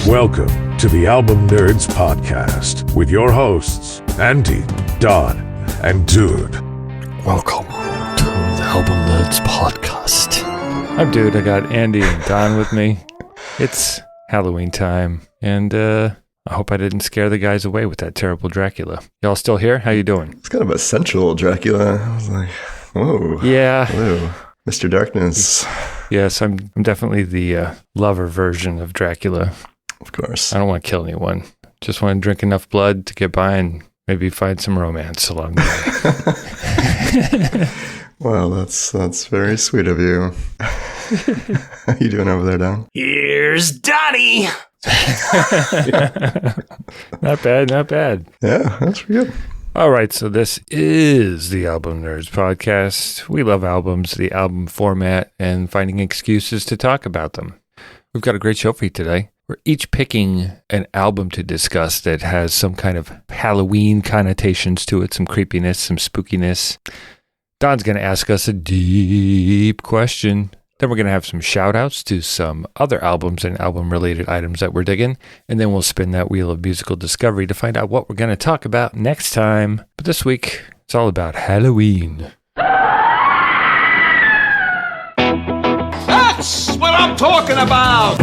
Welcome to the Album Nerds Podcast with your hosts, Andy, Don, and Dude. Welcome to the Album Nerds Podcast. I'm Dude. I got Andy and Don with me. It's Halloween time, and I hope I didn't scare the guys away with that terrible Dracula. Y'all still here? How you doing? It's kind of a sensual Dracula. I was like, whoa. Yeah. Hello, Mr. Darkness. Yes, I'm definitely the lover version of Dracula. Of course. I don't want to kill anyone. Just want to drink enough blood to get by and maybe find some romance along the way. Well, that's very sweet of you. How you doing over there, Don? Here's Donnie. Not bad, not bad. Yeah, that's pretty good. All right, so this is the Album Nerds Podcast. We love albums, the album format, and finding excuses to talk about them. We've got a great show for you today. We're each picking an album to discuss that has some kind of Halloween connotations to it, some creepiness, some spookiness. Don's going to ask us a deep question. Then we're going to have some shout-outs to some other albums and album-related items that we're digging. And then we'll spin that wheel of musical discovery to find out what we're going to talk about next time. But this week, it's all about Halloween. That's what I'm talking about.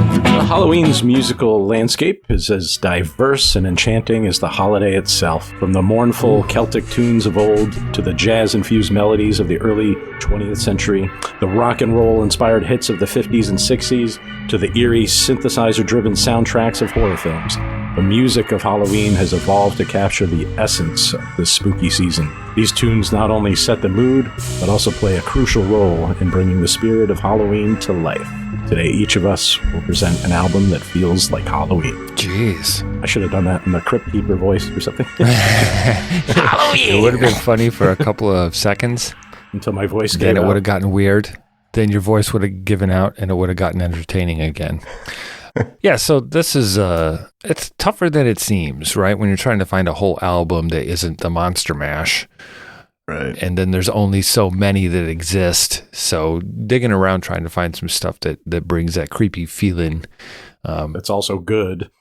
Halloween's musical landscape is as diverse and enchanting as the holiday itself. From the mournful Celtic tunes of old to the jazz-infused melodies of the early 20th century, the rock and roll-inspired hits of the 50s and 60s, to the eerie synthesizer-driven soundtracks of horror films, the music of Halloween has evolved to capture the essence of this spooky season. These tunes not only set the mood, but also play a crucial role in bringing the spirit of Halloween to life. Today, each of us will present an album that feels like Halloween. Jeez. I should have done that in the Crypt Keeper voice or something. Halloween! It would have been funny for a couple of seconds. Until my voice gave Then it out. would have gotten weird. Then your voice would have given out and it would have gotten entertaining again. Yeah, so this is, it's tougher than it seems, right? When you're trying to find a whole album that isn't the Monster Mash. Right. And then there's only so many that exist. So digging around trying to find some stuff that brings that creepy feeling. It's also good.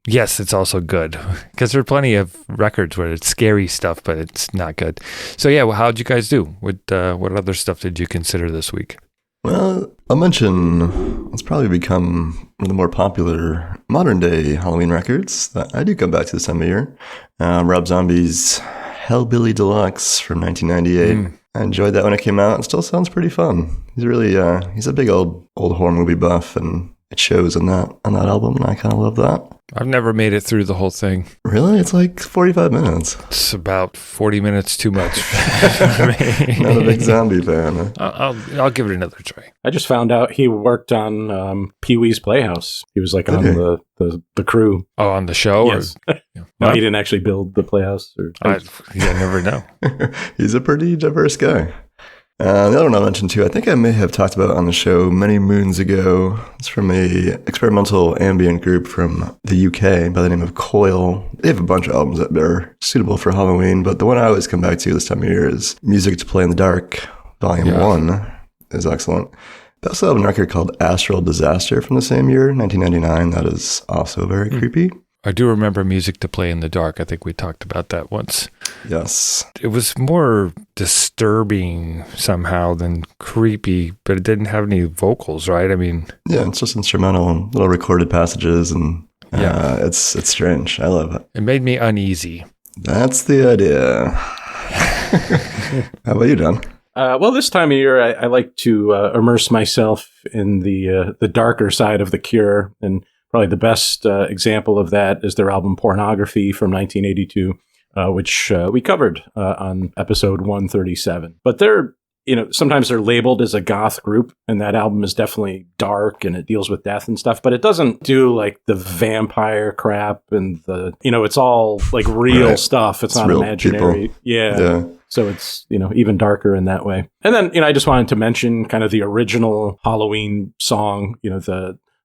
Yes, it's also good. Because there are plenty of records where it's scary stuff, but it's not good. So yeah, well, how'd you guys do? What other stuff did you consider this week? Well, I'll mention it's probably become one of the more popular modern-day Halloween records that I do come back to this time of year. Rob Zombie's Hellbilly Deluxe from 1998. I enjoyed that when it came out. It still sounds pretty fun. He's really he's a big old horror movie buff, and it shows on that album, and I kind of love that. I've never made it through the whole thing. Really? It's like 45 minutes. It's about 40 minutes too much. Not a big zombie fan. I'll give it another try. I just found out he worked on Pee-wee's Playhouse. He was like on the crew. Oh, on the show? Yes. No, he didn't actually build the Playhouse. I never know. He's a pretty diverse guy. The other one I mentioned too, I think I may have talked about on the show many moons ago. It's from a experimental ambient group from the UK by the name of Coil. They have a bunch of albums that are suitable for Halloween, but the one I always come back to this time of year is Music to Play in the Dark, Volume 1 is excellent. They also have a record called Astral Disaster from the same year, 1999. That is also very creepy. I do remember Music to Play in the Dark. I think we talked about that once. Yes. It was more disturbing somehow than creepy, but it didn't have any vocals, right? I mean... Yeah, it's just instrumental, little recorded passages, and it's strange. I love it. It made me uneasy. That's the idea. How about you, Don? Well, this time of year, I like to immerse myself in the darker side of The Cure, and probably the best example of that is their album Pornography from 1982, which we covered on episode 137. But sometimes they're labeled as a goth group, and that album is definitely dark and it deals with death and stuff, but it doesn't do like the vampire crap and it's all like real stuff. It's not imaginary. Yeah. So it's, even darker in that way. And then, I just wanted to mention kind of the original Halloween song,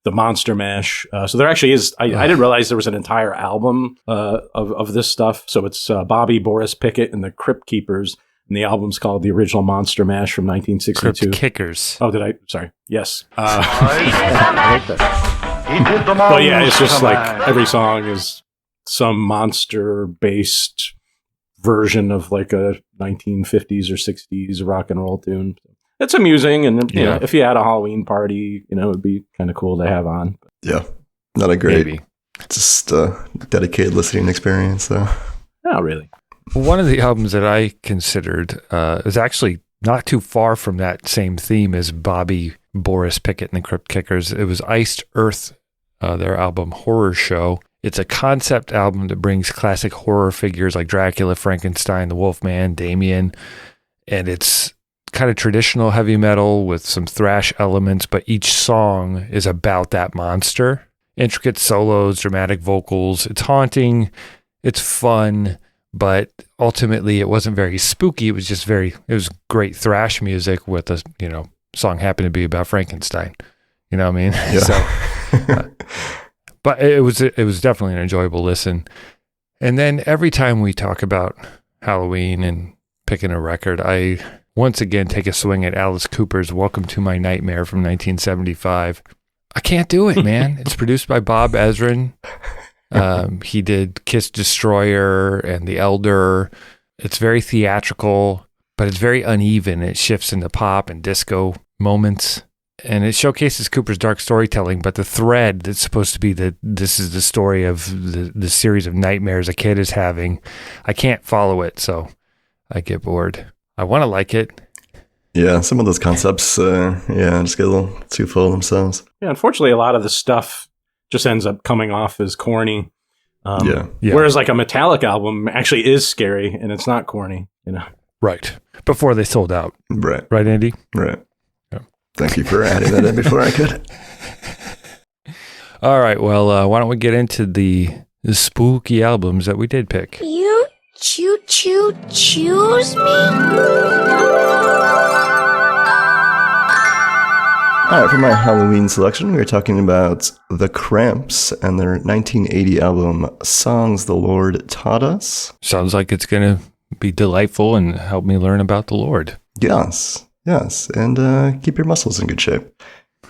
the Monster Mash. So there actually is, I didn't realize there was an entire album of this stuff. So it's Bobby, Boris Pickett, and the Crypt Keepers. And the album's called The Original Monster Mash from 1962. Crypt Kickers. Oh, did I? Sorry. Yes. I like that. But yeah, it's just like every song is some monster-based version of like a 1950s or 60s rock and roll tune. It's amusing, and you know, if you had a Halloween party, it would be kind of cool to have on. Yeah, not a great, just dedicated listening experience, though. Not really. One of the albums that I considered is actually not too far from that same theme as Bobby Boris Pickett and the Crypt Kickers. It was Iced Earth, their album Horror Show. It's a concept album that brings classic horror figures like Dracula, Frankenstein, the Wolfman, Damien, and it's kind of traditional heavy metal with some thrash elements, but each song is about that monster. Intricate solos, dramatic vocals. It's haunting. It's fun, but ultimately it wasn't very spooky. It was just it was great thrash music with a, song happened to be about Frankenstein. You know what I mean? Yeah. So, but it was definitely an enjoyable listen. And then every time we talk about Halloween and picking a record, I once again take a swing at Alice Cooper's Welcome to My Nightmare from 1975. I can't do it, man. It's produced by Bob Ezrin. He did Kiss Destroyer and The Elder. It's very theatrical, but it's very uneven. It shifts into pop and disco moments, and it showcases Cooper's dark storytelling, but the thread that's supposed to be this is the story of the series of nightmares a kid is having, I can't follow it, so I get bored. I want to like it. Yeah, some of those concepts, just get a little too full of themselves. Yeah, unfortunately, a lot of the stuff just ends up coming off as corny. Yeah. Whereas like a Metallic album actually is scary and it's not corny, Right. Before they sold out. Right. Right, Andy? Right. Yeah. Thank you for adding that in before I could. All right. Well, why don't we get into the spooky albums that we did pick? You choose me? All right, for my Halloween selection, we were talking about the Cramps and their 1980 album, Songs the Lord Taught Us. Sounds like it's going to be delightful and help me learn about the Lord. Yes, and keep your muscles in good shape.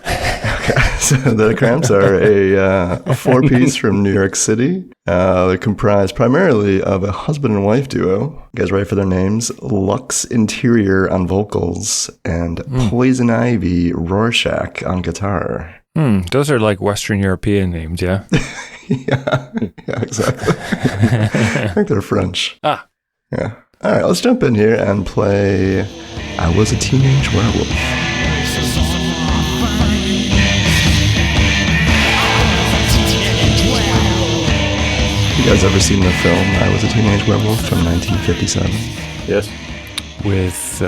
Okay, so the Cramps are a four-piece from New York City. They're comprised primarily of a husband and wife duo. You guys ready for their names? Lux Interior on vocals and Poison Ivy Rorschach on guitar. Those are like Western European names, yeah? yeah, exactly. I think they're French. Ah. Yeah. All right, let's jump in here and play I Was a Teenage Werewolf. You guys ever seen the film I Was a Teenage Werewolf from 1957? Yes. With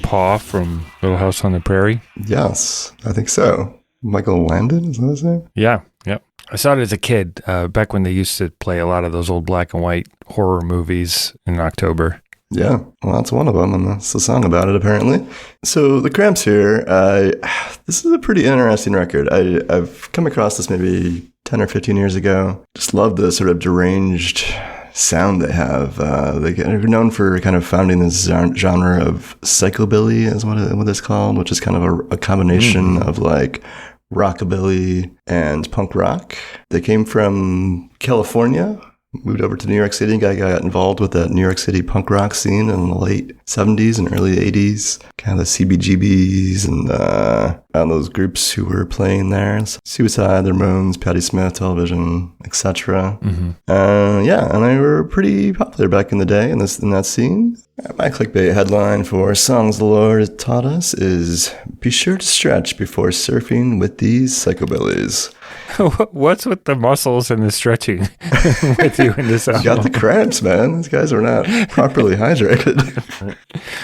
Paw from Little House on the Prairie? Yes, I think so. Michael Landon, is that his name? Yeah, yep. I saw it as a kid, back when they used to play a lot of those old black and white horror movies in October. Yeah, well, that's one of them, and that's the song about it, apparently. So the Cramps here, this is a pretty interesting record. I've come across this maybe 10 or 15 years ago. Just love the sort of deranged sound they have. They're known for kind of founding this genre of psychobilly, is what it's called, which is kind of a combination of like rockabilly and punk rock. They came from California, moved over to New York City, got involved with that New York City punk rock scene in the late 70s and early 80s. Kind of the CBGBs and those groups who were playing there. Suicide, The Ramones, Patti Smith, Television, etc. And they were pretty popular back in the day in that scene. My clickbait headline for Songs the Lord Taught Us is, be sure to stretch before surfing with these psychobillies. What's with the muscles and the stretching with you in this album? You got the cramps, man. These guys are not properly hydrated.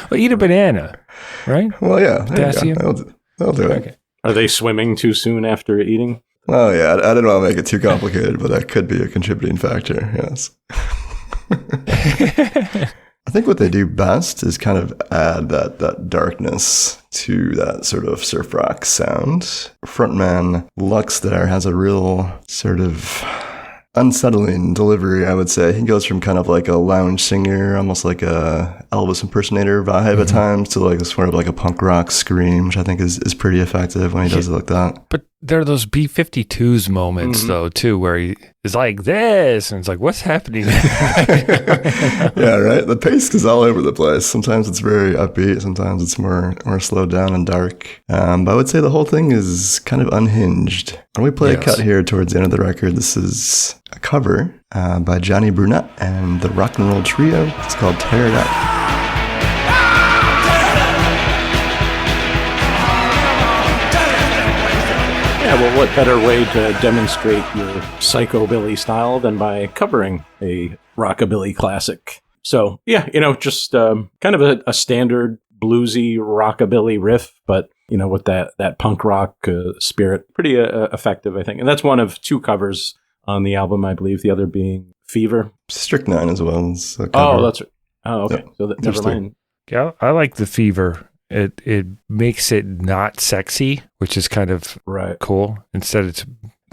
Well, eat a banana, right? Well, yeah. Potassium. That'll do it. Okay. Are they swimming too soon after eating? Oh, yeah. I didn't want to make it too complicated, but that could be a contributing factor, yes. I think what they do best is kind of add that darkness to that sort of surf rock sound. Frontman Lux there has a real sort of unsettling delivery, I would say. He goes from kind of like a lounge singer, almost like a Elvis impersonator vibe at times, to like a sort of like a punk rock scream, which I think is pretty effective when he does it like that. But There are those B-52s moments, though, too, where he is like this, and it's like, what's happening? Yeah, right? The pace is all over the place. Sometimes it's very upbeat. Sometimes it's more slowed down and dark. But I would say the whole thing is kind of unhinged. When we play a cut here towards the end of the record, this is a cover by Johnny Brunette and the Rock and Roll Trio. It's called Tear It Up. Yeah, well, what better way to demonstrate your psychobilly style than by covering a rockabilly classic? So, yeah, just kind of a standard bluesy rockabilly riff, but, with that punk rock spirit. Pretty effective, I think. And that's one of 2 covers on the album, I believe, the other being Fever. Strychnine as well. Oh, that's right. Oh, okay. Yep. So Neverland. Yeah, I like the Fever. It makes it not sexy, which is kind of cool. Instead, it's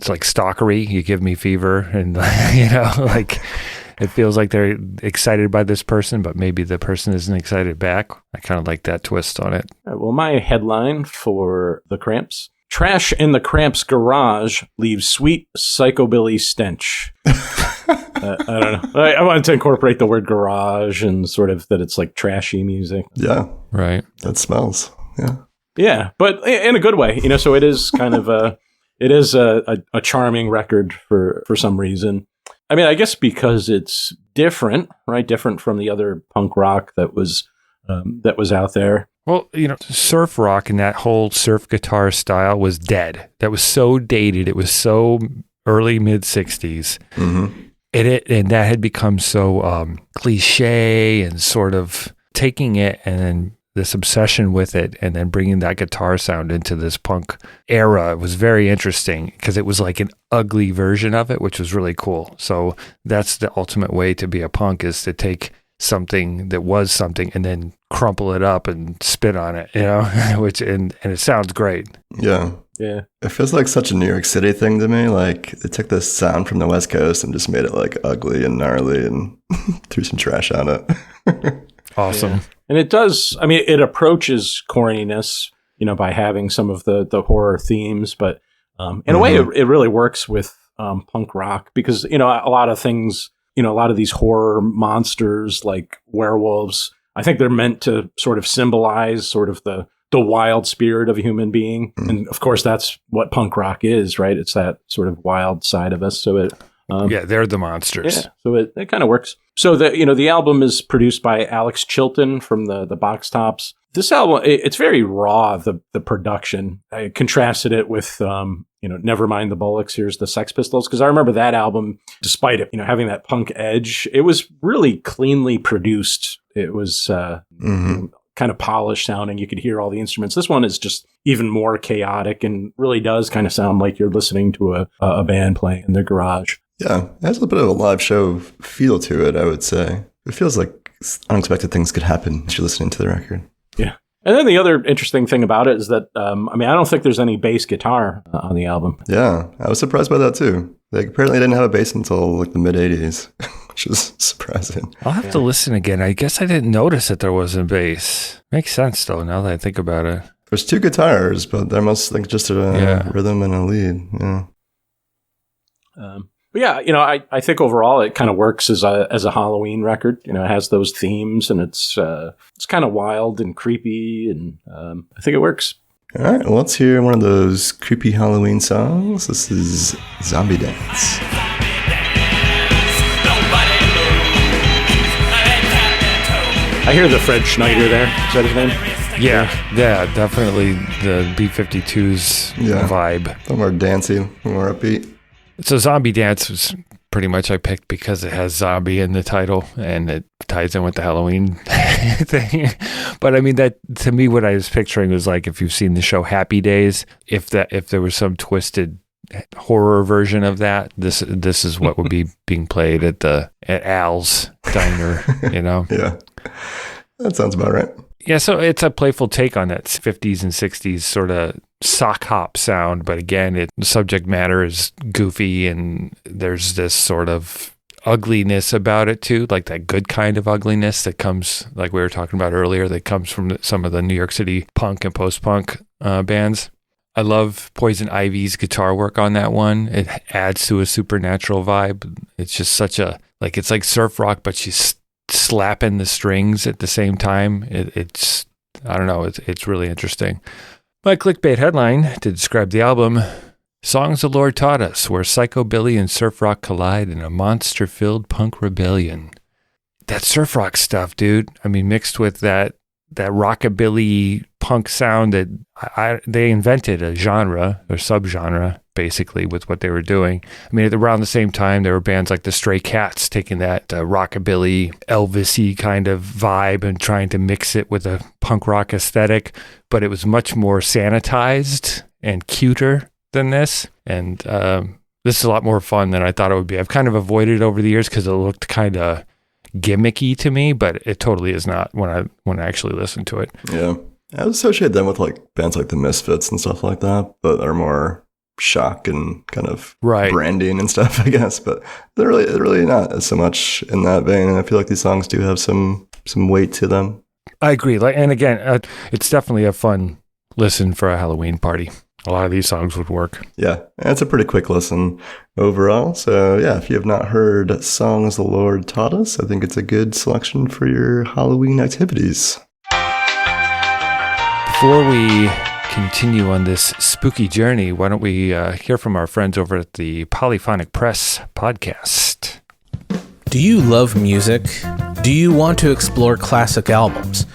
like stalkery. You give me fever, and like it feels like they're excited by this person, but maybe the person isn't excited back. I kind of like that twist on it. Well, my headline for the Cramps: "Trash in the Cramps garage leaves sweet psychobilly stench." I don't know. I wanted to incorporate the word garage and sort of that it's like trashy music. Yeah. Right. That smells. Yeah. Yeah, but in a good way, so it is kind of a charming record for some reason. I mean, I guess because it's different, right? Different from the other punk rock that was out there. Well, surf rock and that whole surf guitar style was dead. That was so dated. It was so early mid 60s. Mm-hmm. And that had become so cliche and sort of taking it and then this obsession with it and then bringing that guitar sound into this punk era was very interesting because it was like an ugly version of it, which was really cool. So that's the ultimate way to be a punk, is to take something that was something and then crumple it up and spit on it, which and it sounds great. Yeah. Yeah. It feels like such a New York City thing to me. Like they took this sound from the West Coast and just made it like ugly and gnarly and threw some trash on it. Awesome. Yeah. And it does, I mean, it approaches corniness, by having some of the horror themes, but in a way it really works with punk rock because, a lot of things, a lot of these horror monsters like werewolves, I think they're meant to sort of symbolize sort of the wild spirit of a human being. And of course, that's what punk rock is, right? It's that sort of wild side of us. So it, they're the monsters. Yeah, so it kind of works. So the album is produced by Alex Chilton from the Box Tops. This album, it's very raw, the production. I contrasted it with, Nevermind the Bollocks, Here's the Sex Pistols, because I remember that album, despite it, having that punk edge, it was really cleanly produced. It was kind of polished sounding. You could hear all the instruments. This one is just even more chaotic and really does kind of sound like you're listening to a band playing in their garage. Yeah, it has a bit of a live show feel to it, I would say. It feels like unexpected things could happen as you're listening to the record. Yeah. And then the other interesting thing about it is that, I don't think there's any bass guitar on the album. Yeah, I was surprised by that too. They apparently didn't have a bass until like the mid-'80s, which is surprising. I'll have to listen again. I guess I didn't notice that there wasn't bass. Makes sense, though, now that I think about it. There's 2 guitars, but there must like just a rhythm and a lead. Yeah. But yeah, I think overall it kind of works as a Halloween record. It has those themes and it's kind of wild and creepy, and I think it works. All right, well, let's hear one of those creepy Halloween songs. This is Zombie Dance. I hear the Fred Schneider there. Is that his name? Yeah, definitely the B-52's vibe. A little more dancey, a little more upbeat. So Zombie Dance was pretty much I picked because it has zombie in the title and it ties in with the Halloween thing. But I mean, that to me, what I was picturing was like if you've seen the show Happy Days, if there was some twisted horror version of that, this is what would be being played at Al's Diner, Yeah, that sounds about right. Yeah, so it's a playful take on that 50s and 60s sort of sock hop sound, but again, the subject matter is goofy and there's this sort of ugliness about it too, like that good kind of ugliness that comes, like we were talking about earlier, that comes from some of the New York City punk and post-punk bands. I love Poison Ivy's guitar work on that one. It adds to a supernatural vibe. It's just such a, like, it's like surf rock, but she's slapping the strings at the same time. It's I don't know, it's really interesting. My clickbait headline to describe the album: Songs the Lord Taught Us, where psychobilly and surf rock collide in a monster-filled punk rebellion. That surf rock stuff, dude. I mean, mixed with that rockabilly punk sound that they invented a genre or subgenre, basically, with what they were doing. I mean, around the same time, there were bands like the Stray Cats taking that rockabilly, Elvis-y kind of vibe and trying to mix it with a punk rock aesthetic, but it was much more sanitized and cuter than this. And this is a lot more fun than I thought it would be. I've kind of avoided it over the years because it looked kind of gimmicky to me, but it totally is not when I actually listen to it. Yeah. I would associate them with like bands like the Misfits and stuff like that, but are more shock and kind of branding and stuff, I guess. But they're really not so much in that vein. And I feel like these songs do have some weight to them. I agree. And again, it's definitely a fun listen for a Halloween party. A lot of these songs would work. Yeah, it's a pretty quick listen overall. So yeah, if you have not heard Songs the Lord Taught Us, I think it's a good selection for your Halloween activities. Before we continue on this spooky journey, why don't we hear from our friends over at the Polyphonic Press podcast. Do you love music? Do you want to explore classic albums?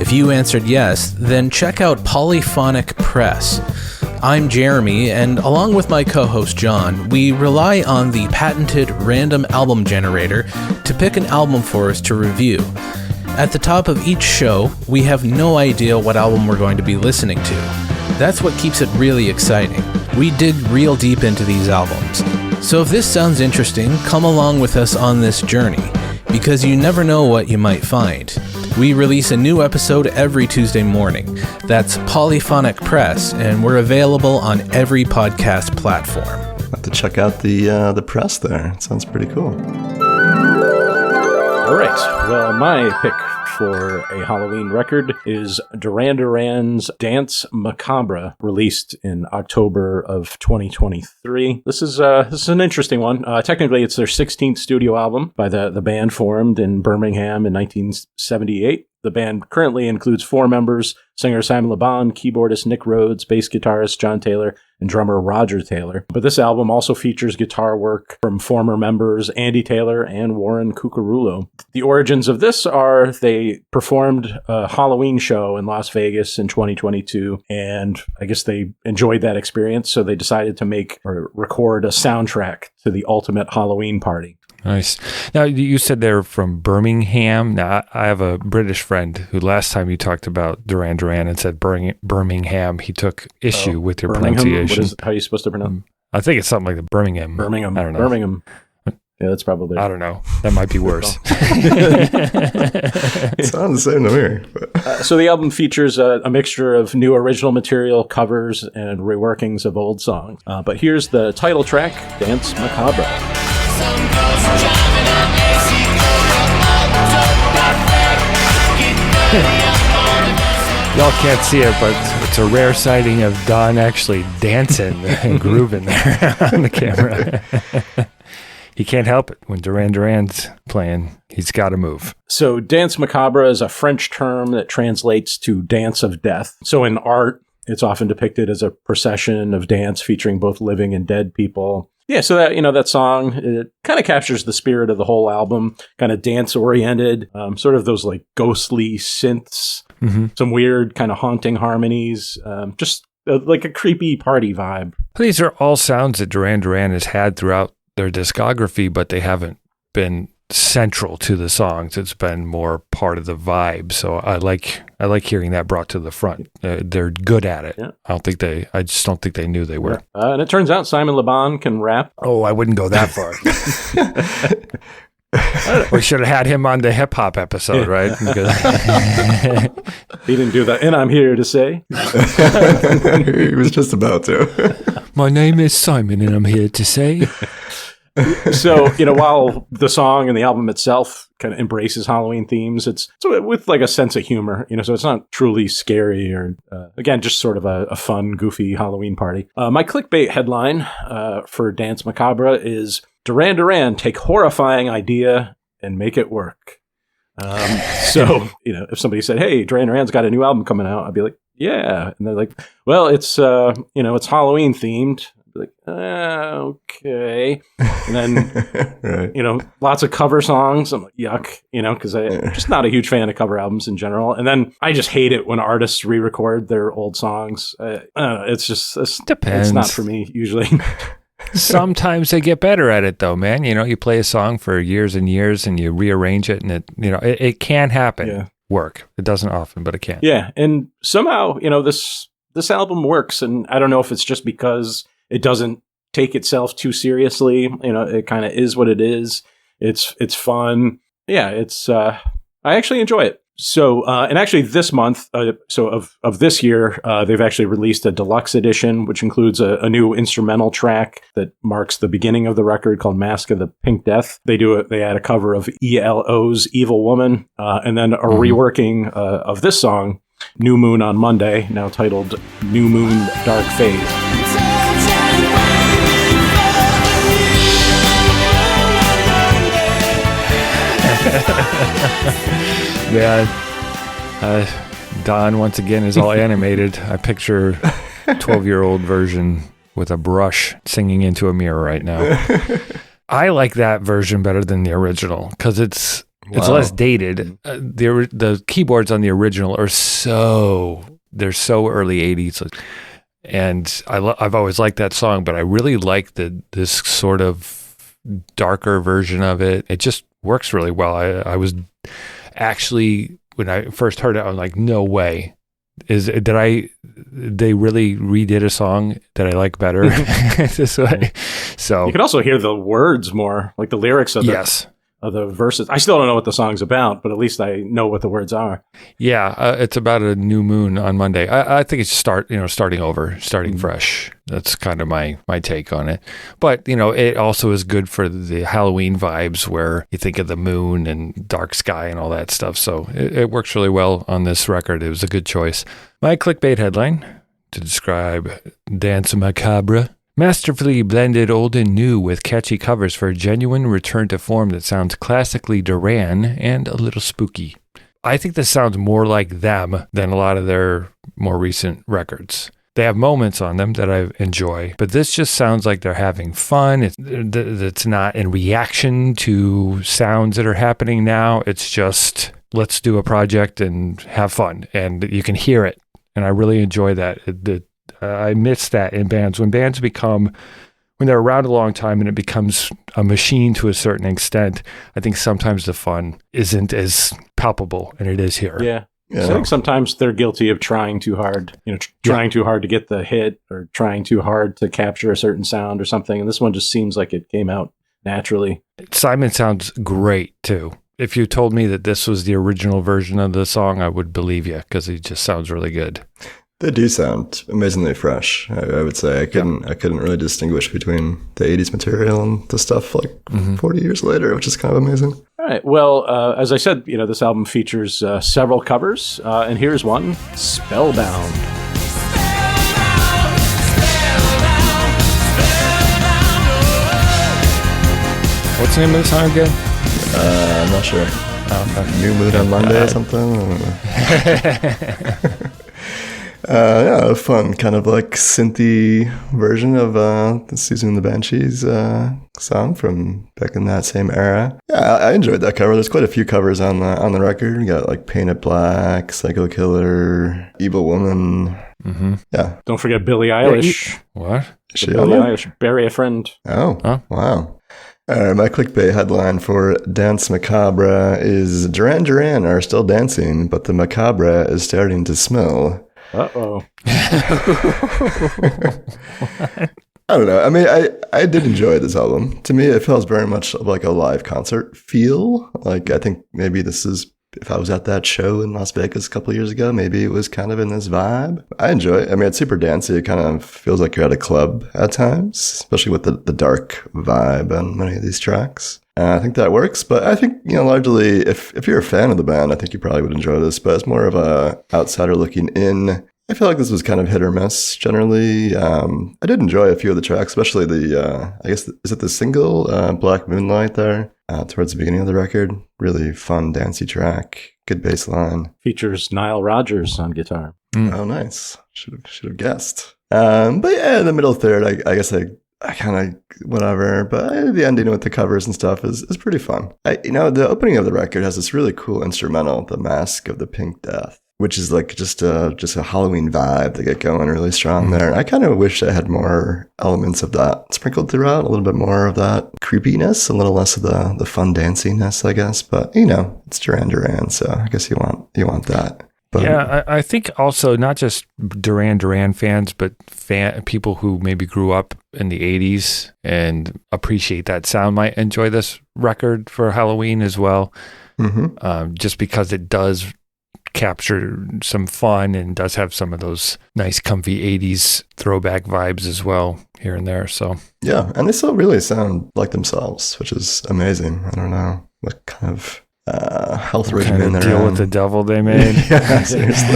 If you answered yes, then check out Polyphonic Press. I'm Jeremy, and along with my co-host John, we rely on the patented random album generator to pick an album for us to review. At the top of each show, we have no idea what album we're going to be listening to. That's what keeps it really exciting. We dig real deep into these albums. So if this sounds interesting, come along with us on this journey, because you never know what you might find. We release a new episode every Tuesday morning. That's Polyphonic Press, and we're available on every podcast platform. I'll have to check out the press there. It sounds pretty cool. All right. Well, my pick for a Halloween record is Duran Duran's Danse Macabre, released in October of 2023. This is an interesting one. Technically, it's their 16th studio album by the band formed in Birmingham in 1978. The band currently includes 4 members: singer Simon Le Bon, keyboardist Nick Rhodes, bass guitarist John Taylor, and drummer Roger Taylor. But this album also features guitar work from former members Andy Taylor and Warren Cucurullo. The origins of this are they performed a Halloween show in Las Vegas in 2022, and I guess they enjoyed that experience, so they decided to make or record a soundtrack to the ultimate Halloween party. Nice. Now, you said they're from Birmingham. Now, I have a British friend who last time you talked about Duran Duran and said Birmingham, he took issue with your pronunciation. How are you supposed to pronounce? I think it's something like the Birmingham. I don't know. Birmingham. Yeah, that's probably. I don't know. That might be worse. It sounds the same to me. So the album features a mixture of new original material, covers, and reworkings of old songs. But here's the title track, Danse Macabre. Y'all can't see it, but it's a rare sighting of Don actually dancing and grooving there on the camera. He can't help it. When Duran Duran's playing, he's got to move. So Danse Macabre is a French term that translates to dance of death. So in art, it's often depicted as a procession of dance featuring both living and dead people. Yeah, so that song, it kind of captures the spirit of the whole album, kind of dance-oriented, sort of those like ghostly synths, some weird kind of haunting harmonies, just like a creepy party vibe. These are all sounds that Duran Duran has had throughout their discography, but they haven't been central to the songs. It's been more part of the vibe. So I like hearing that brought to the front. They're good at it. Yeah. I just don't think they knew they were. Yeah. And it turns out Simon Le Bon can rap. Oh, I wouldn't go that far. We should have had him on the hip hop episode, right? He didn't do that. And I'm here to say. He was just about to. My name is Simon and I'm here to say. So, while the song and the album itself kind of embraces Halloween themes, it's with like a sense of humor, so it's not truly scary or, again, just sort of a fun, goofy Halloween party. My clickbait headline for Danse Macabre is Duran Duran take horrifying idea and make it work. So, if somebody said, hey, Duran Duran's got a new album coming out, I'd be like, yeah. And they're like, well, it's, it's Halloween themed. Like, okay. And then, Right. Lots of cover songs. I'm like, yuck, because I'm just not a huge fan of cover albums in general. And then I just hate it when artists re-record their old songs. I don't know. It's Depends. It's not for me, usually. Sometimes they get better at it, though, man. You play a song for years and years and you rearrange it, and it can happen. Yeah. Work. It doesn't often, but it can. Yeah. And somehow, this album works. And I don't know if it's just because it doesn't take itself too seriously. It kind of is what it is. It's fun. Yeah, I actually enjoy it. So, and actually this month, of this year, they've actually released a deluxe edition, which includes a new instrumental track that marks the beginning of the record called Mask of the Pink Death. They add a cover of ELO's Evil Woman, and then a reworking of this song, New Moon on Monday, now titled New Moon Dark Fade. Man, Don once again is all animated. I picture 12-year-old version with a brush singing into a mirror right now. I like that version better than the original because it's less dated. The keyboards on the original are they're so early 80s. And I've always liked that song, but I really like this sort of darker version of it. It just works really well. I was actually, when I first heard it, I was like, no way. They really redid a song that I like better this way. So you can also hear the words more, like the lyrics of the verses. I still don't know what the song's about, but at least I know what the words are. Yeah, it's about a new moon on Monday. I think it's starting over, starting fresh. That's kind of my take on it. But, it also is good for the Halloween vibes where you think of the moon and dark sky and all that stuff. So it works really well on this record. It was a good choice. My clickbait headline to describe Danse Macabre: masterfully blended old and new with catchy covers for a genuine return to form that sounds classically Duran and a little spooky. I think this sounds more like them than a lot of their more recent records. They have moments on them that I enjoy, but this just sounds like they're having fun. It's not in reaction to sounds that are happening now. It's just, let's do a project and have fun. And you can hear it. And I really enjoy that. I miss that in bands. When they're around a long time and it becomes a machine to a certain extent, I think sometimes the fun isn't as palpable, and it is here. Yeah. So I think sometimes they're guilty of trying too hard, trying too hard to get the hit or trying too hard to capture a certain sound or something. And this one just seems like it came out naturally. Simon sounds great too. If you told me that this was the original version of the song, I would believe you because it just sounds really good. They do sound amazingly fresh. I would say I couldn't really distinguish between the 80s material and the stuff 40 years later, which is kind of amazing. All right. Well, as I said, this album features several covers, and here's one, Spellbound. What's the name of the song again? I'm not sure. New Moon on Monday or something? I don't know. A fun kind of synthy version of the Susan and the Banshees song from back in that same era. Yeah, I enjoyed that cover. There's quite a few covers on the record. You got Paint It Black, Psycho Killer, Evil Woman. Mm-hmm. Yeah. Don't forget Billie Eilish. What? Billie Eilish, Bury a Friend. Oh, huh? Wow. My clickbait headline for Danse Macabre is Duran Duran are still dancing, but the macabre is starting to smell. Uh-oh. I don't know. I mean, I did enjoy this album. To me, it feels very much like a live concert feel. I think maybe this is if I was at that show in Las Vegas a couple of years ago, maybe it was kind of in this vibe. I enjoy it. I mean, it's super dancey. It kind of feels like you're at a club at times, especially with the dark vibe on many of these tracks. I think that works, but I think, largely, if you're a fan of the band, I think you probably would enjoy this, but it's more of a outsider looking in. I feel like this was kind of hit or miss generally. I did enjoy a few of the tracks, especially I guess, is it the single, Black Moonlight there, towards the beginning of the record? Really fun, dancey track. Good bass line. Features Nile Rodgers on guitar. Oh, nice. Should have guessed. But yeah, the middle third, I guess I kind of whatever, but the ending with the covers and stuff is pretty fun. The opening of the record has this really cool instrumental, The Mask of the Pink Death, which is like just a Halloween vibe to get going really strong there. I kind of wish I had more elements of that sprinkled throughout, a little bit more of that creepiness, a little less of the fun danciness, I guess. But it's Duran Duran, so I guess you want that. But, yeah, I think also not just Duran Duran fans, but people who maybe grew up in the 80s and appreciate that sound might enjoy this record for Halloween as well, just because it does capture some fun and does have some of those nice comfy 80s throwback vibes as well here and there. So yeah, and they still really sound like themselves, which is amazing. I don't know what kind of health regimen they're deal on. with the devil they made. Yeah, seriously,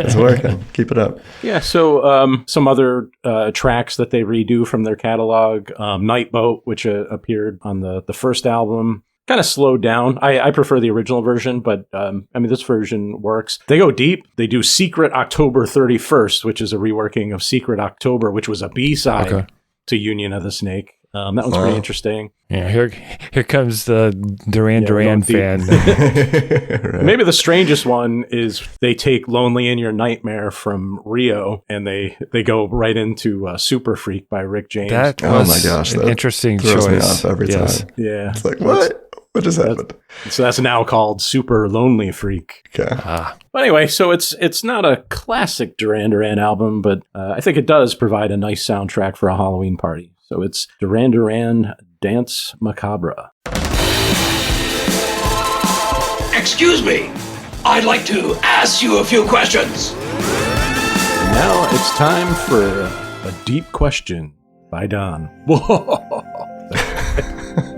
it's working. Keep it up. Yeah, so some other tracks that they redo from their catalog, Night Boat, which appeared on the first album, kind of slowed down. I prefer the original version, but this version works. They go deep. They do Secret October 31st, which is a reworking of Secret October, which was a B-side to Union of the Snake. That one's pretty interesting. Yeah, here comes the Duran Duran fan. Right. Maybe the strangest one is they take Lonely in Your Nightmare from Rio and they go right into Super Freak by Rick James. That oh was my gosh, an that interesting throws me choice. off every time. Yeah. It's like, what just happened? So that's now called Super Lonely Freak. Okay. But anyway, so it's not a classic Duran Duran album, but I think it does provide a nice soundtrack for a Halloween party. So it's Duran Duran Danse Macabre. Excuse me. I'd like to ask you a few questions. And now it's time for a deep question by Don.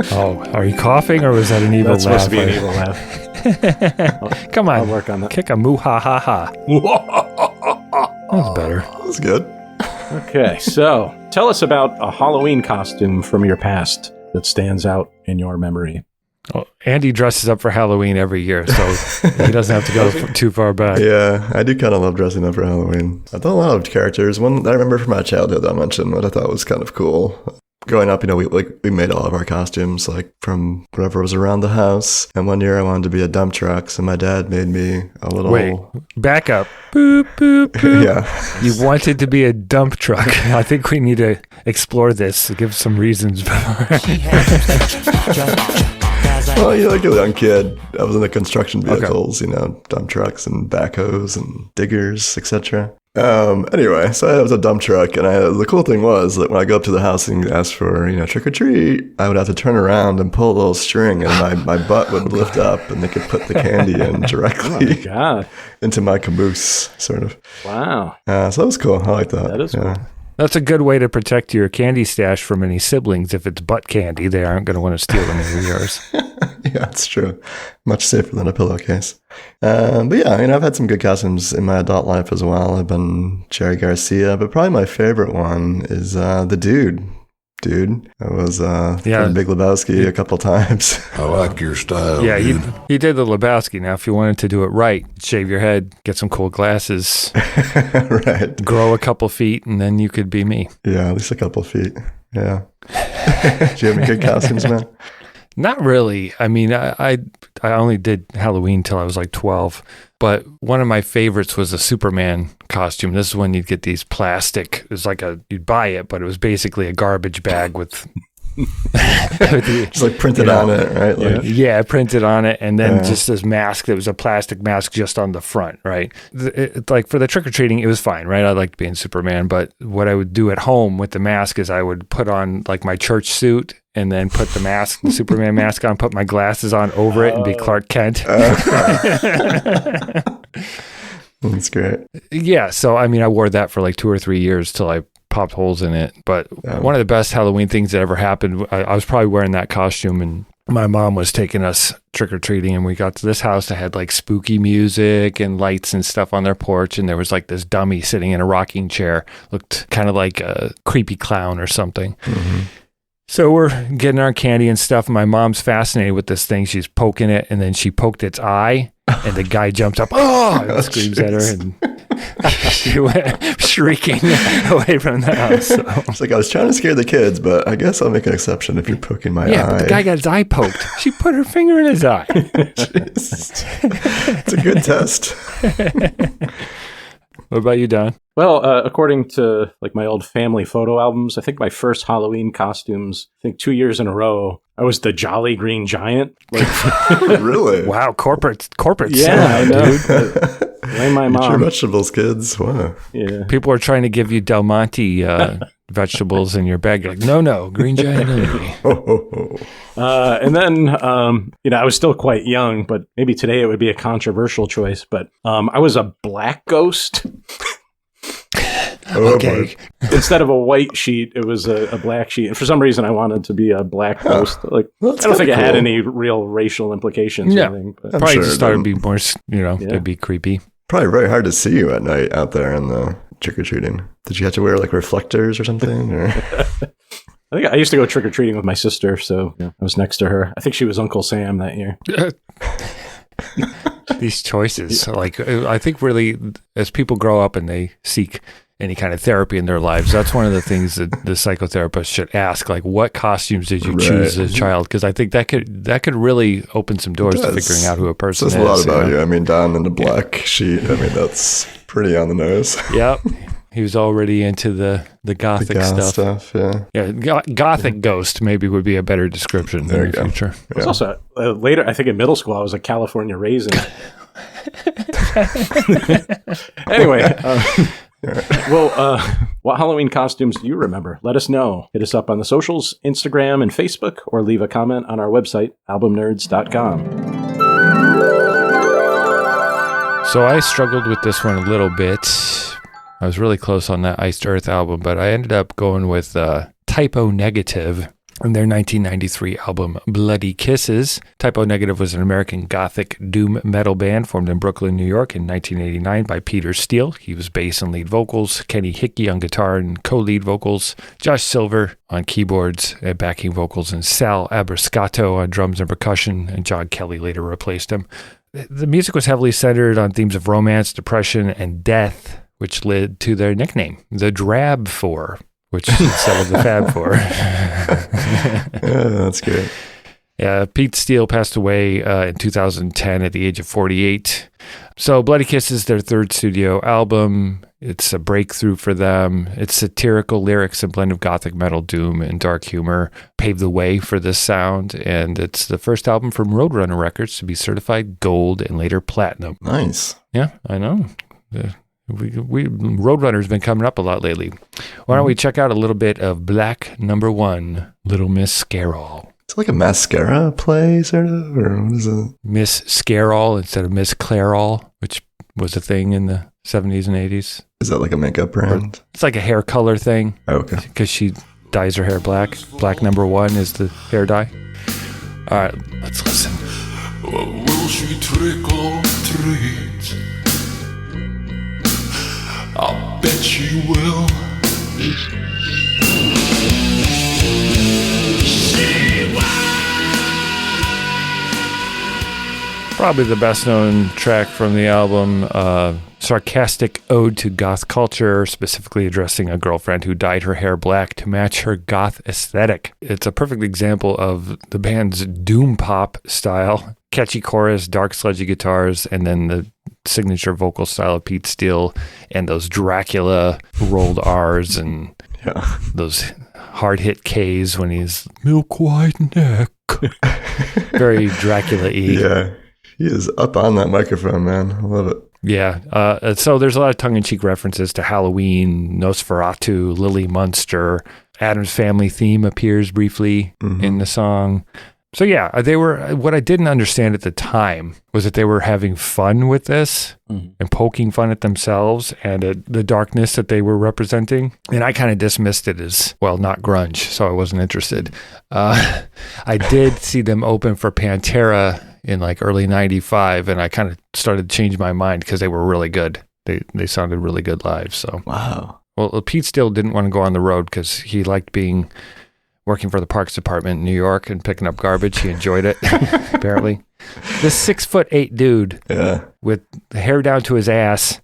Oh, are you coughing or was that an evil That's laugh? supposed to be an evil laugh. Come on, I'll work on that. kick a Mwahahaha. That's better. That's good. Okay, so tell us about a Halloween costume from your past that stands out in your memory. Well, Andy dresses up for Halloween every year, so he doesn't have to go too far back. Yeah, I do kind of love dressing up for Halloween. I've done a lot of characters. One that I remember from my childhood that I mentioned, what I thought was kind of cool. Growing up, we made all of our costumes like from whatever was around the house. And one year I wanted to be a dump truck, so my dad made me a little. Wait, back up. Boop, boop, boop. Yeah. You wanted to be a dump truck. I think we need to explore this, give some reasons. Well, like a young kid, I was in the construction vehicles, dump trucks and backhoes and diggers, etc. Anyway, so I was a dump truck, and the cool thing was that when I go up to the house and ask for, trick or treat, I would have to turn around and pull a little string, and my butt would lift up, and they could put the candy in directly into my caboose, sort of. Wow. So that was cool. I like that. That is cool. That's a good way to protect your candy stash from any siblings. If it's butt candy, they aren't going to want to steal any of yours. Yeah, it's true. Much safer than a pillowcase. But yeah, I've had some good costumes in my adult life as well. I've been Jerry Garcia, but probably my favorite one is the Dude. I was from Big Lebowski a couple times. I like your style, Yeah, dude. you did the Lebowski. Now, if you wanted to do it right, shave your head, get some cool glasses, Right. grow a couple feet, and then you could be me. Yeah, at least a couple feet. Yeah. Do you have any good costumes, man? Not really. I mean, I only did Halloween till I was like 12, but one of my favorites was a Superman costume. This is when you'd get these plastic, it was like you'd buy it, but it was basically a garbage bag with Just like printed on it, right? Like, yeah, printed on it, and then just this mask that was a plastic mask just on the front, right? Like for the trick-or-treating, it was fine, right? I liked being Superman, but what I would do at home with the mask is I would put on like my church suit and then put the mask, the Superman mask on, put my glasses on over it and be Clark Kent. That's great. Yeah, so I mean, I wore that for like 2 or 3 years till I popped holes in it. But one of the best Halloween things that ever happened, I was probably wearing that costume, and my mom was taking us trick-or-treating, and we got to this house that had like spooky music and lights and stuff on their porch, and there was like this dummy sitting in a rocking chair, looked kind of like a creepy clown or something. Mm-hmm. So we're getting our candy and stuff, and my mom's fascinated with this thing. She's poking it, and then she poked its eye, and the guy jumps up, and screams at her, and she went shrieking away from the house. So. It's like, I was trying to scare the kids, but I guess I'll make an exception if you're poking my eye. Yeah, but the guy got his eye poked. She put her finger in his eye. It's a good test. What about you, Don? Well, according to like my old family photo albums, I think my first Halloween costumes, I think 2 years in a row, I was the Jolly Green Giant. Like, really? Wow, corporate. Yeah, I know. Dude. Blame my mom. Eat your vegetables, kids. Wow. Yeah. People are trying to give you Del Monte vegetables in your bag. You're like, no, Green Giant only. And then, I was still quite young, but maybe today it would be a controversial choice. But I was a black ghost. Okay. Instead of a white sheet, it was a black sheet. And for some reason, I wanted to be a black ghost. Like, I don't think it had any real racial implications or anything. But probably just started to be more, it'd be creepy. Probably very hard to see you at night out there in the trick-or-treating. Did you have to wear like reflectors or something? Or? I think I used to go trick-or-treating with my sister, so I was next to her. I think she was Uncle Sam that year. These choices, like, I think really, as people grow up and they seek any kind of therapy in their lives, that's one of the things that the psychotherapist should ask, like, what costumes did you choose as a child? Because I think that could really open some doors to figuring out who a person is. It says a lot about you. I mean, Don in the black sheet, I mean, that's pretty on the nose. Yep. He was already into the gothic stuff. Yeah, gothic ghost maybe would be a better description in the future. Yeah. It was also later, I think in middle school, I was a California raisin. Anyway, what Halloween costumes do you remember? Let us know. Hit us up on the socials, Instagram and Facebook, or leave a comment on our website, albumnerds.com. So I struggled with this one a little bit. I was really close on that Iced Earth album, but I ended up going with Typo Negative and their 1993 album Bloody Kisses. Typo Negative was an American gothic doom metal band formed in Brooklyn, New York in 1989 by Peter Steele. He was bass and lead vocals, Kenny Hickey on guitar and co-lead vocals, Josh Silver on keyboards and backing vocals, and Sal Abrascato on drums and percussion, and John Kelly later replaced him. The music was heavily centered on themes of romance, depression, and death, which led to their nickname, the Drab Four, which instead of the Fab Four. Yeah, that's great. Yeah, Pete Steele passed away in 2010 at the age of 48. So Bloody Kisses, their third studio album. It's a breakthrough for them. Its satirical lyrics and blend of gothic metal, doom, and dark humor paved the way for this sound. And it's the first album from Roadrunner Records to be certified gold and later platinum. Nice. Yeah, I know. Roadrunner's been coming up a lot lately. Why don't we check out a little bit of Black Number One, Little Miss Scareall. It's like a mascara play, sort of, or what is it? Miss Scareall instead of Miss Clairol, which was a thing in the 70s and 80s. Is that like a makeup brand? It's like a hair color thing. Oh, okay. Because she dyes her hair black. Black Number One is the hair dye. All right, let's listen. Will she trick or treat? I'll bet she will. Probably the best known track from the album, sarcastic ode to goth culture, specifically addressing a girlfriend who dyed her hair black to match her goth aesthetic. It's a perfect example of the band's doom pop style. Catchy chorus, dark sludgy guitars, and then the signature vocal style of Pete Steele and those Dracula rolled R's and those hard hit K's when he's milk white neck. Very Dracula-y. Yeah. He is up on that microphone, man. I love it. Yeah. So there's a lot of tongue-in-cheek references to Halloween, Nosferatu, Lily Munster. Adam's Family theme appears briefly in the song. So yeah, they were. What I didn't understand at the time was that they were having fun with this and poking fun at themselves and at the darkness that they were representing. And I kind of dismissed it as, well, not grunge, so I wasn't interested. I did see them open for Pantera in like early '95, and I kind of started to change my mind because they were really good. They sounded really good live. So wow. Well, Pete Steele didn't want to go on the road because he liked working for the Parks Department in New York and picking up garbage. He enjoyed it, apparently. This 6'8" dude with the hair down to his ass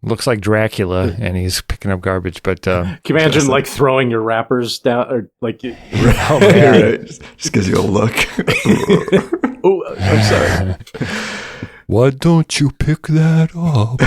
looks like Dracula, and he's picking up garbage. But can you imagine like throwing your wrappers down, or like? Oh man, right. Just gives you a look. Oh, I'm sorry. Why don't you pick that up?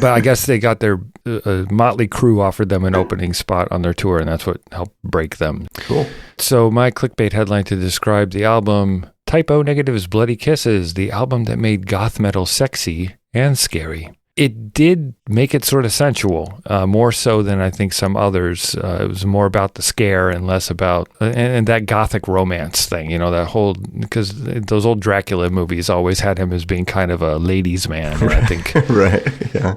But I guess they got their Motley Crue offered them an opening spot on their tour, and that's what helped break them. Cool. So my clickbait headline to describe the album, Typo Negative's Bloody Kisses, the album that made goth metal sexy and scary. It did make it sort of sensual, more so than I think some others. It was more about the scare and less about, and that gothic romance thing, that whole, because those old Dracula movies always had him as being kind of a ladies' man, I think. Right, yeah.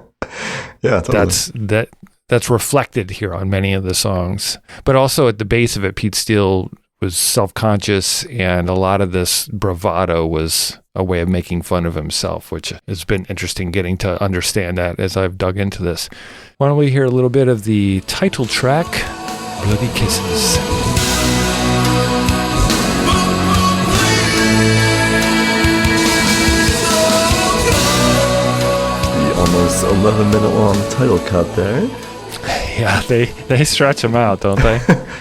Yeah, totally. That's reflected here on many of the songs. But also at the base of it, Pete Steele was self-conscious, and a lot of this bravado was a way of making fun of himself, which has been interesting getting to understand that as I've dug into this. Why don't we hear a little bit of the title track, Bloody Kisses. The almost 11-minute long title cut there. Yeah, they stretch them out, don't they?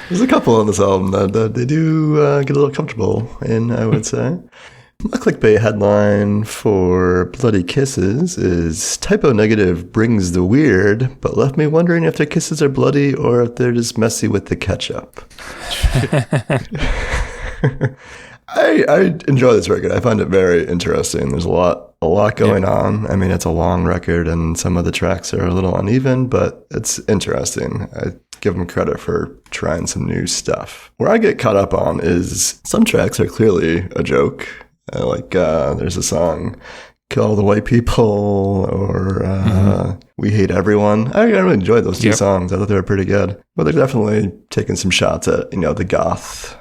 There's a couple on this album that they do get a little comfortable in, I would say. My clickbait headline for Bloody Kisses is Typo Negative brings the weird, but left me wondering if their kisses are bloody or if they're just messy with the ketchup. I enjoy this record. I find it very interesting. There's a lot going on. I mean, it's a long record and some of the tracks are a little uneven, but it's interesting. I give them credit for trying some new stuff. Where I get caught up on is some tracks are clearly a joke. There's a song, Kill the White People, or We Hate Everyone. I really enjoyed those two songs. I thought they were pretty good. But they're definitely taking some shots at, the goth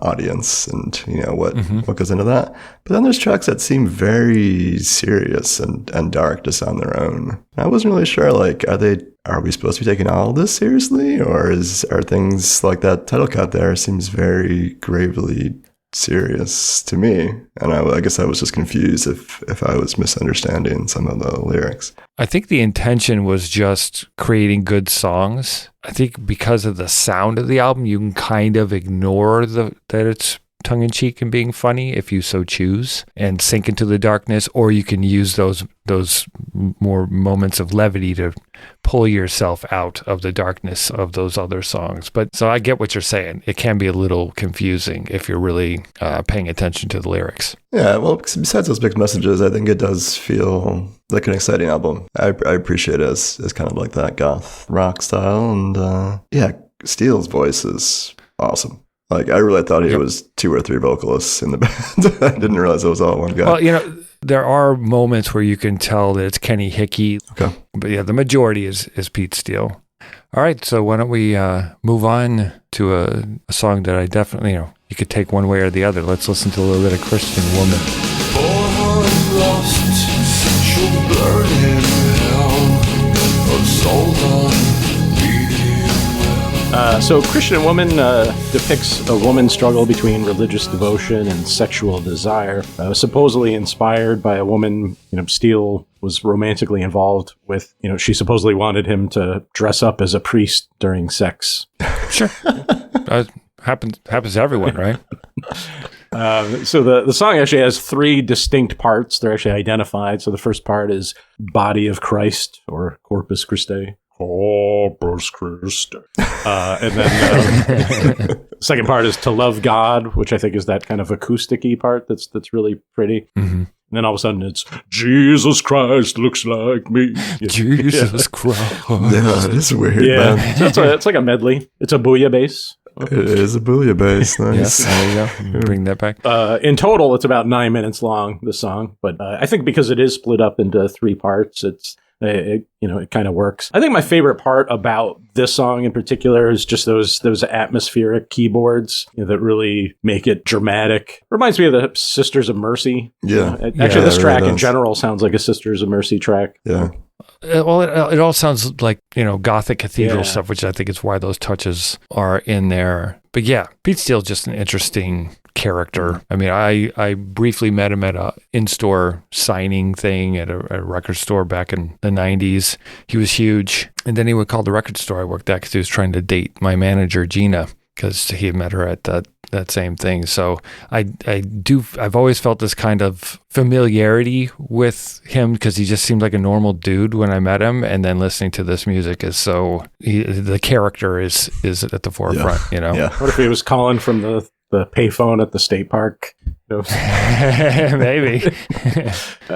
audience and, what goes into that. But then there's tracks that seem very serious and dark just on their own. I wasn't really sure, are we supposed to be taking all of this seriously? Or are things like that title cut there seems very gravely serious to me, and I guess I was just confused if I was misunderstanding some of the lyrics. I think the intention was just creating good songs. I think because of the sound of the album, you can kind of ignore that it's tongue-in-cheek and being funny if you so choose, and sink into the darkness, or you can use those more moments of levity to pull yourself out of the darkness of those other songs. But so I get what you're saying. It can be a little confusing if you're really paying attention to the lyrics. Yeah, well, besides those big messages, I think it does feel like an exciting album. I appreciate it as kind of like that goth rock style, and Steele's voice is awesome. I really thought he was 2 or 3 vocalists in the band. I didn't realize it was all one guy. Well, there are moments where you can tell that it's Kenny Hickey. Okay. But yeah, the majority is Pete Steele. All right, so why don't we move on to a song that I definitely, you could take one way or the other. Let's listen to a little bit of Christian Woman. Born lost, she'll burn in hell, a soul on. So Christian Woman depicts a woman's struggle between religious devotion and sexual desire. Supposedly inspired by a woman, Steele was romantically involved with, she supposedly wanted him to dress up as a priest during sex. Sure. Happens to everyone, right? So the song actually has 3 distinct parts. They're actually identified. So the first part is Body of Christ, or Corpus Christi. Corpus Christi. And then second part is To Love God, which I think is that kind of acoustic-y part that's really pretty. Mm-hmm. And then all of a sudden it's Jesus Christ looks like me. Jesus Christ. Yeah, it is weird, Yeah, man. it's like a medley. It's a booyah bass. It is a booyah bass. Nice. Yes, there you go. Bring that back. In total, it's about 9 minutes long, the song. But I think because it is split up into 3 parts, it kind of works. I think my favorite part about this song in particular is just those atmospheric keyboards that really make it dramatic. Reminds me of the Sisters of Mercy. Yeah. Actually, this it track really in does. general sounds like a Sisters of Mercy track. Yeah. Well, it all sounds like, Gothic cathedral Yeah. stuff, which I think is why those touches are in there. But yeah, Pete Steele's just an interesting character. I mean, I briefly met him at a in-store signing thing at a record store back in the 90s. He was huge. And then he would call the record store I worked at because he was trying to date my manager, Gina, because he had met her at that same thing. So I've always felt this kind of familiarity with him because he just seemed like a normal dude when I met him. And then listening to this music is the character is at the forefront, Yeah. What if he was calling from the payphone at the state park? Maybe.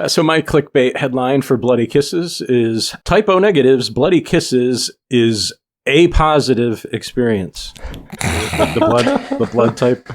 So my clickbait headline for Bloody Kisses is Typo Negative's Bloody Kisses is a positive experience. the blood type.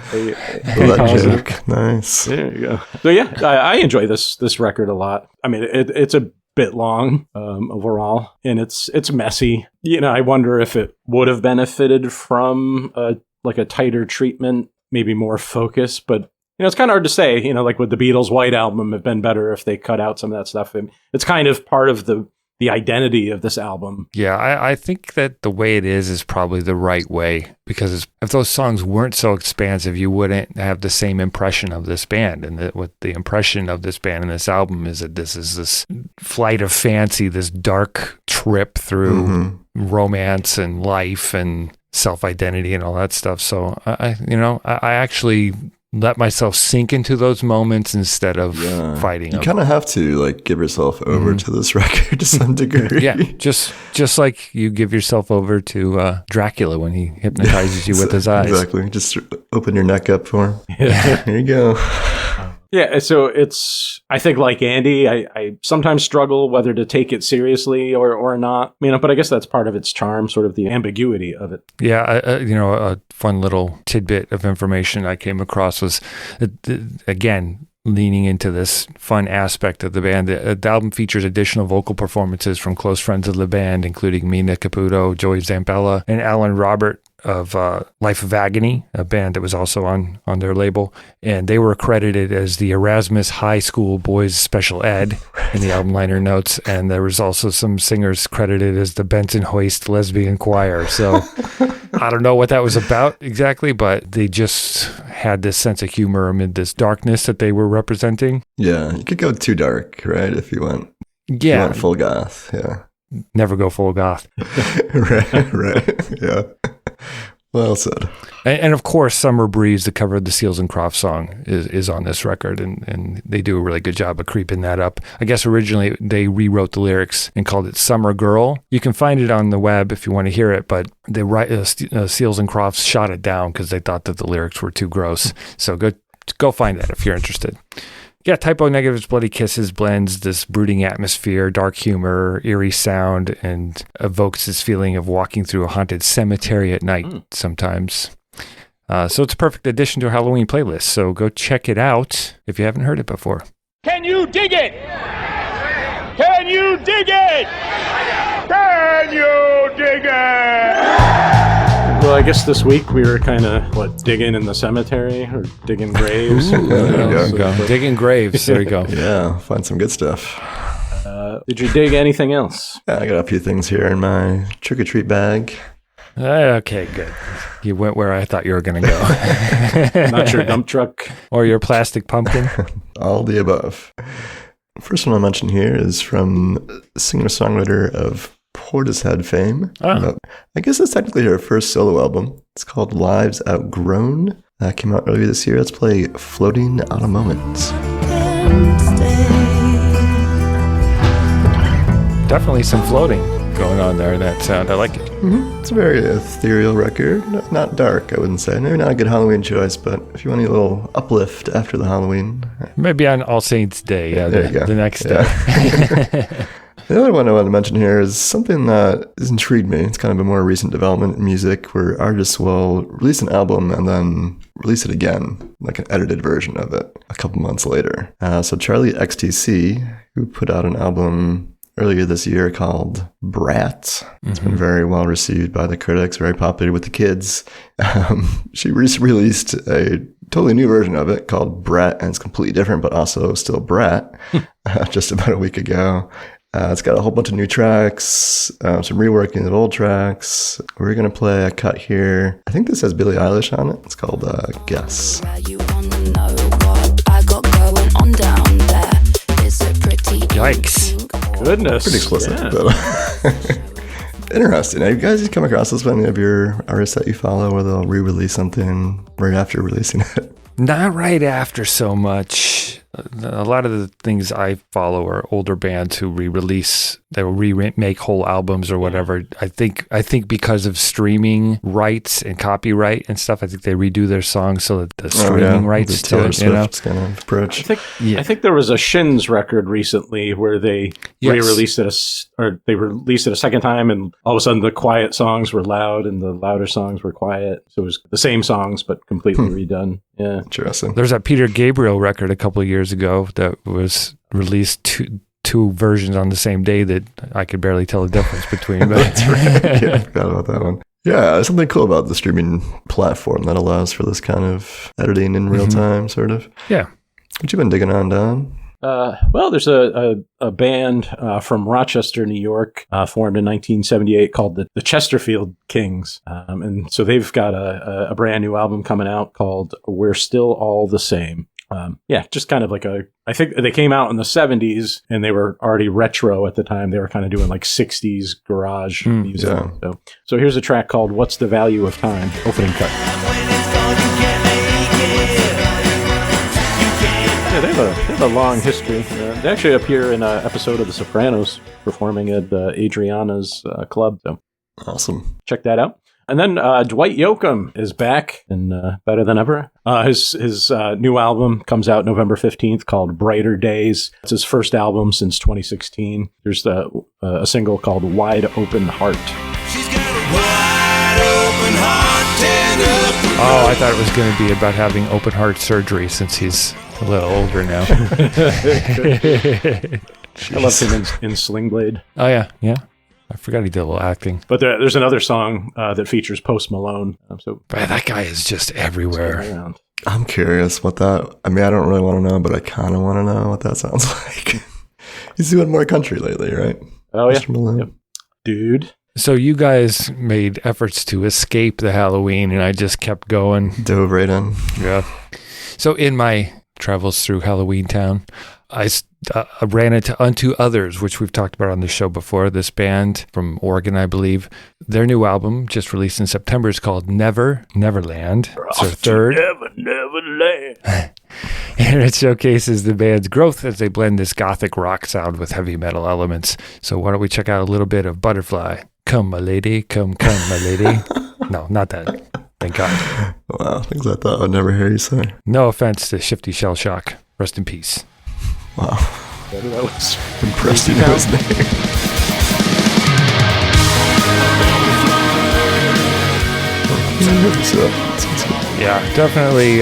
Blood positive. joke. Nice. There you go. So yeah, I enjoy this record a lot. I mean, it's a bit long overall, and it's messy. I wonder if it would have benefited from a tighter treatment, maybe more focus, but it's kind of hard to say. Like with the Beatles' White Album, have been better if they cut out some of that stuff. And it's kind of part of the identity of this album. Yeah, I think that the way it is probably the right way, because if those songs weren't so expansive, you wouldn't have the same impression of this band. And what the impression of this band and this album is that this is this flight of fancy, this dark trip through romance and life and self-identity and all that stuff. So I actually let myself sink into those moments instead of fighting You them. kind of have to give yourself over to this record to some degree. Yeah, just like you give yourself over to Dracula when he hypnotizes you with his eyes. Exactly. Just open your neck up for him. Here you go. Yeah, so I think like Andy, I sometimes struggle whether to take it seriously or not. But I guess that's part of its charm, sort of the ambiguity of it. Yeah, a fun little tidbit of information I came across was, again, leaning into this fun aspect of the band. The album features additional vocal performances from close friends of the band, including Mina Caputo, Joey Zampella, and Alan Robert of Life of Agony, a band that was also on their label. And they were credited as the Erasmus High School Boys Special Ed in the album liner notes. And there was also some singers credited as the Benson Hoist Lesbian Choir. So I don't know what that was about exactly, but they just had this sense of humor amid this darkness that they were representing. Yeah, you could go too dark, right? If you want, Yeah. you want full goth. Yeah. Never go full goth. right. Yeah. Well said. And of course, Summer Breeze, the cover of the Seals and Crofts song, is on this record, and they do a really good job of creeping that up. I guess originally they rewrote the lyrics and called it Summer Girl. You can find it on the web if you want to hear it, but the Seals and Crofts shot it down because they thought that the lyrics were too gross. So go find that if you're interested. Yeah, Typo Negative's Bloody Kisses blends this brooding atmosphere, dark humor, eerie sound, and evokes this feeling of walking through a haunted cemetery at night sometimes. So it's a perfect addition to a Halloween playlist, so go check it out if you haven't heard it before. Can you dig it? Can you dig it? Can you dig it? Well, I guess this week we were kind of, digging in the cemetery or digging graves. There you go. Digging graves. There you go. Yeah, find some good stuff. Did you dig anything else? Yeah, I got a few things here in my trick-or-treat bag. Okay, good. You went where I thought you were going to go. Not your dump truck. Or your plastic pumpkin. All the above. First one I'll mention here is from singer-songwriter of Portishead fame. Oh. I guess it's technically her first solo album. It's called Lives Outgrown. That came out earlier this year. Let's play Floating Out of Moments. Definitely some floating. going on there in that sound. I like it. It's a very ethereal record. Not dark, I wouldn't say. Maybe not a good Halloween choice, but if you want a little uplift after the Halloween. Maybe on All Saints Day, there you go. the next Yeah. day. The other one I want to mention here is something that has intrigued me. It's kind of a more recent development in music where artists will release an album and then release it again, like an edited version of it, a couple months later. So Charli XCX, who put out an album earlier this year called Brat. It's been very well received by the critics, very popular with the kids. She released a totally new version of it called Brat, and it's completely different, but also still Brat, just about a week ago. It's got a whole bunch of new tracks, some reworking of old tracks. We're going to play a cut here. I think this has Billie Eilish on it. It's called Guess. Yikes. Goodness. Pretty explicit. Yeah. But interesting. Have you guys come across this with any of your artists that you follow where they'll re-release something right after releasing it? Not right after so much. A lot of the things I follow are older bands who re-release, they will remake whole albums or whatever. I think because of streaming rights and copyright and stuff, I think they redo their songs so that the streaming rights the to Taylor it, you know? Swift kind of approach. I think there was a Shins record recently where they re-released it, they released it a second time, and all of a sudden the quiet songs were loud and the louder songs were quiet. So it was the same songs but completely redone. Yeah, interesting. There's that Peter Gabriel record a couple of years ago that was released two versions on the same day that I could barely tell the difference between. But That's right. Yeah, I forgot about that one. Yeah, there's something cool about the streaming platform that allows for this kind of editing in real time, sort of. Yeah. What you been digging on, Don? Well, there's a band from Rochester, New York, formed in 1978 called the Chesterfield Kings. And so they've got a brand new album coming out called We're Still All the Same. Just kind of like I think they came out in the 70s and they were already retro at the time. They were kind of doing like 60s garage music. Yeah. So here's a track called What's the Value of Time, opening cut. Yeah, they have a long history. They actually appear in an episode of The Sopranos, performing at Adriana's club. So Awesome. check that out. And then Dwight Yoakam is back and better than ever. His new album comes out November 15th called Brighter Days. It's his first album since 2016. There's a single called Wide Open Heart. She's got a wide open heart. Oh, I thought it was going to be about having open heart surgery since he's a little older now. I love him in Sling Blade. Oh, yeah. I forgot he did a little acting. But there's another song that features Post Malone. But that guy is just everywhere. I'm curious what that... I mean, I don't really want to know, but I kind of want to know what that sounds like. He's doing more country lately, right? Oh, yeah. Mr. Malone. Yep. Dude. So you guys made efforts to escape the Halloween, and I just kept going. Dove right in. Yeah. So in my travels through Halloween Town, I ran into Unto Others, which we've talked about on the show before. This band from Oregon, I believe. Their new album, just released in September, is called Neverland. It's their third. Neverland. And it showcases the band's growth as they blend this gothic rock sound with heavy metal elements. So why don't we check out a little bit of Butterfly. Come, my lady. Come, my lady. No, not that. Thank God. Wow, things I thought I'd never hear you say. No offense to Shifty Shell Shock. Rest in peace. Wow. That was Impressed you know his name. Yeah, definitely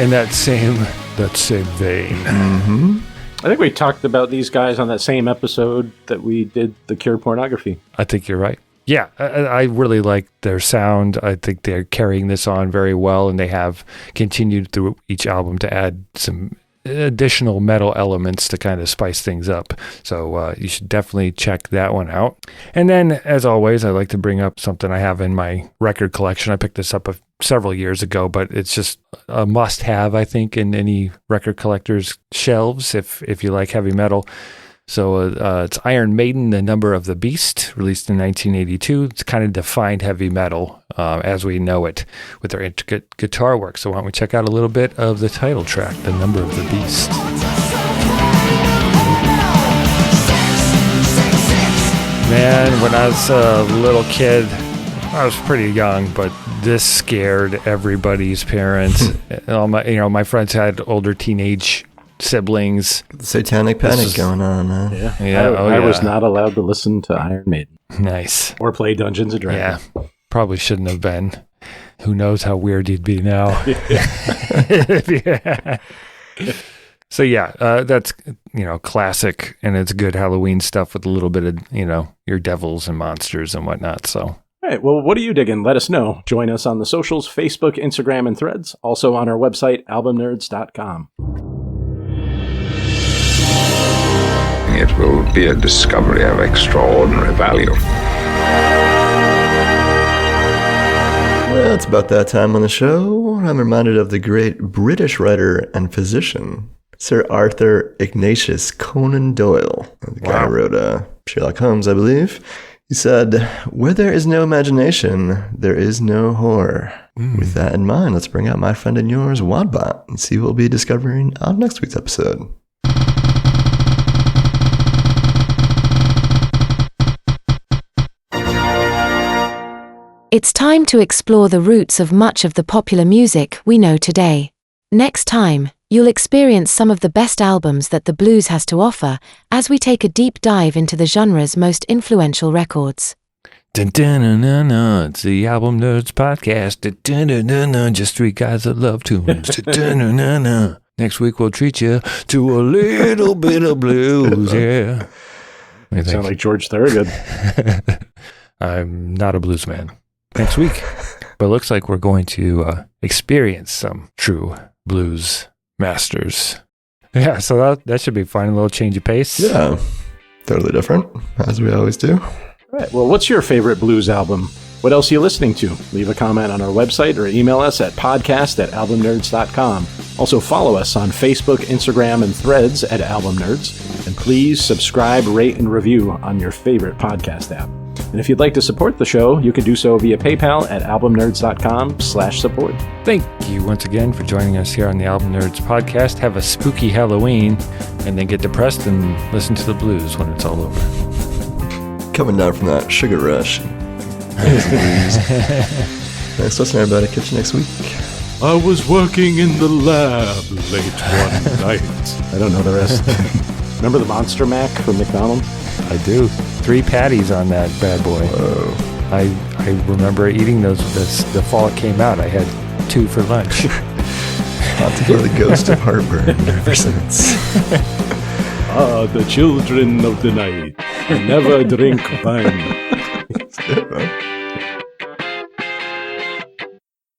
in that same vein. Mm-hmm. I think we talked about these guys on that same episode that we did The Cure Pornography. I think you're right. Yeah, I really like their sound. I think they're carrying this on very well, and they have continued through each album to add some additional metal elements to kind of spice things up. So you should definitely check that one out. And then, as always, I like to bring up something I have in my record collection. I picked this up several years ago, but it's just a must-have, I think, in any record collector's shelves if you like heavy metal. So it's Iron Maiden, The Number of the Beast, released in 1982. It's kind of defined heavy metal as we know it with their intricate guitar work. So why don't we check out a little bit of the title track, The Number of the Beast. Man, when I was a little kid, I was pretty young, but this scared everybody's parents. All my friends had older teenage siblings. Satanic panic going on, man. Yeah. I was not allowed to listen to Iron Maiden. Nice. Or play Dungeons and Dragons. Yeah, probably shouldn't have been. Who knows how weird you'd be now. Yeah. So that's, classic, and it's good Halloween stuff with a little bit of, your devils and monsters and whatnot. So. All right. Well, what are you digging? Let us know. Join us on the socials, Facebook, Instagram, and Threads. Also on our website, albumnerds.com. It will be a discovery of extraordinary value. Well, it's about that time on the show. I'm reminded of the great British writer and physician, Sir Arthur Ignatius Conan Doyle. The guy who wrote Sherlock Holmes, I believe. He said, "Where there is no imagination, there is no horror." With that in mind, let's bring out my friend and yours, Wadbot, and see what we'll be discovering on next week's episode. It's time to explore the roots of much of the popular music we know today. Next time, you'll experience some of the best albums that the blues has to offer as we take a deep dive into the genre's most influential records. Dun, dun, dun, dun, dun. It's the Album Nerds Podcast. Dun, dun, dun, dun, dun. Just three guys that love tunes. Dun, dun, dun, dun, dun. Next week we'll treat you to a little bit of blues. Yeah. You sound like George Thorogood. I'm not a blues man. Next week. But it looks like we're going to experience some true blues masters. Yeah, so that should be fun. A little change of pace. Yeah, totally different, as we always do. All right. Well, what's your favorite blues album? What else are you listening to? Leave a comment on our website or email us at podcast@albumnerds.com. Also follow us on Facebook, Instagram, and Threads at Album Nerds. And please subscribe, rate, and review on your favorite podcast app. And if you'd like to support the show, you can do so via PayPal at albumnerds.com/support. Thank you once again for joining us here on the Album Nerds Podcast. Have a spooky Halloween, and then get depressed and listen to the blues when it's all over. Coming down from that sugar rush. Thanks for listening, everybody. Catch you next week. I was working in the lab late one night. I don't know the rest. Remember the Monster Mac from McDonald's? I do. 3 patties on that bad boy. Whoa. I remember eating those the fall it came out. I had 2 for lunch. Not to go the ghost of heartburn ever since. The children of the night never drink wine. That's good, bro.